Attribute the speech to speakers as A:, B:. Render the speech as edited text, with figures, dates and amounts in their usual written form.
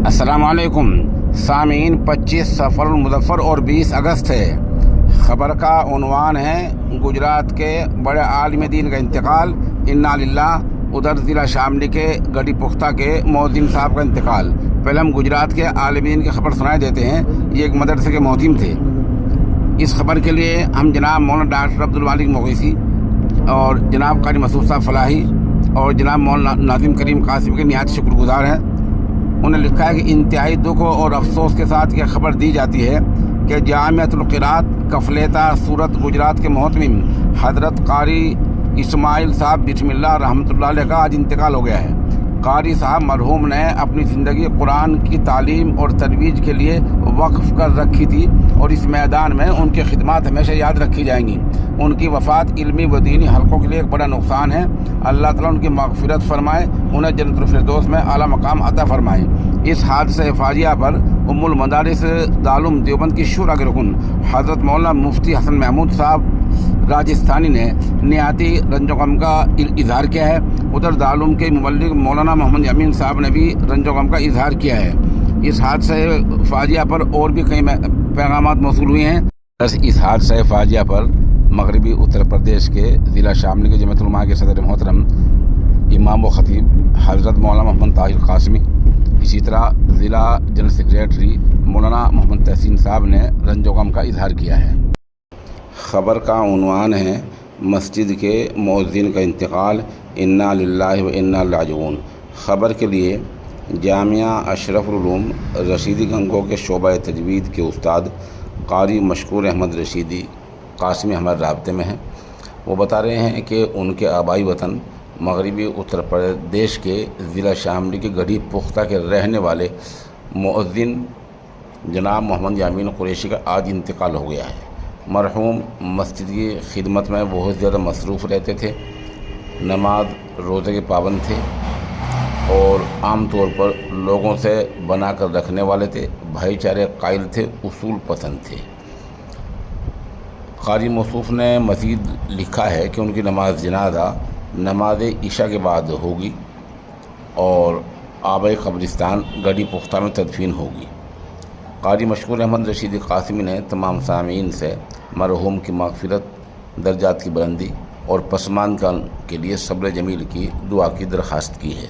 A: السلام علیکم سامعین، 25 سفر المظفر اور 20 اگست ہے۔ خبر کا عنوان ہے گجرات کے بڑے عالم دین کا انتقال، انا للہ۔ ادھر ضلع شاملی کے گڑی پختہ کے مؤذن صاحب کا انتقال۔ پہلے ہم گجرات کے عالم دین کی خبر سنائے دیتے ہیں۔ یہ ایک مدرسے کے مؤذن تھے۔ اس خبر کے لیے ہم جناب مولانا ڈاکٹر عبدالمالک مغیثی اور جناب قاری مسعود صاحب فلاحی اور جناب مولانا ناظم کریم قاسمی کے نہایت شکر گزار ہیں۔ انہیں لکھا ہے کہ انتہائی دکھ اور افسوس کے ساتھ یہ خبر دی جاتی ہے کہ جامعۃ القراءت کفلیتا سورت گجرات کے محتمم حضرت قاری اسماعیل صاحب بسم اللہ رحمۃ اللہ علیہ کا آج انتقال ہو گیا ہے۔ قاری صاحب مرحوم نے اپنی زندگی قرآن کی تعلیم اور ترویج کے لیے وقف کر رکھی تھی اور اس میدان میں ان کی خدمات ہمیشہ یاد رکھی جائیں گی۔ ان کی وفات علمی و دینی حلقوں کے لیے ایک بڑا نقصان ہے۔ اللہ تعالیٰ ان کی مغفرت فرمائے، انہیں جنت الفردوس میں اعلیٰ مقام عطا فرمائے۔ اس حادثہ فاجعہ پر ام المدارس دارالعلوم دیوبند کی شورا کے رکن حضرت مولانا مفتی حسن محمود صاحب راجستھانی نے نہایتی رنج و غم کا اظہار کیا ہے۔ ادھر دارالعلوم کے مبلغ مولانا محمد امین صاحب نے بھی رنج و غم کا اظہار کیا ہے۔ اس حادثہ فاجعہ پر اور بھی کئی پیغامات موصول ہوئے ہیں۔ اس حادثہ فاجعہ پر مغربی اتر پردیش کے ضلع شاملی کے جمعیت علماء کے صدر محترم امام و خطیب حضرت مولانا محمد طاہر قاسمی، اسی طرح ضلع جنرل سیکریٹری مولانا محمد تحسین صاحب نے رنج و غم کا اظہار کیا ہے۔ خبر کا عنوان ہے مسجد کے مؤذن کا انتقال، انا للہ و انا الیہ راجعون۔ خبر کے لیے جامعہ اشرف العلوم رشیدی گنگو کے شعبہ تجوید کے استاد قاری مشکور احمد رشیدی قاسمی ہمارے رابطے میں ہیں۔ وہ بتا رہے ہیں کہ ان کے آبائی وطن مغربی اتر پردیش کے ضلع شاملی کے گڑھی پختہ کے رہنے والے مؤذن جناب محمد یامین قریشی کا آج انتقال ہو گیا ہے۔ مرحوم مسجد کی خدمت میں بہت زیادہ مصروف رہتے تھے، نماز روزے کے پابند تھے اور عام طور پر لوگوں سے بنا کر رکھنے والے تھے، بھائی چارے قائل تھے، اصول پسند تھے۔ قاری موصوف نے مزید لکھا ہے کہ ان کی نماز جنازہ نماز عشاء کے بعد ہوگی اور آبائی قبرستان گڑھی پختہ میں تدفین ہوگی۔ قاری مشکور احمد رشیدی قاسمی نے تمام سامعین سے مرحوم کی مغفرت، درجات کی بلندی اور پسماندگان کے لیے صبر جمیل کی دعا کی درخواست کی ہے۔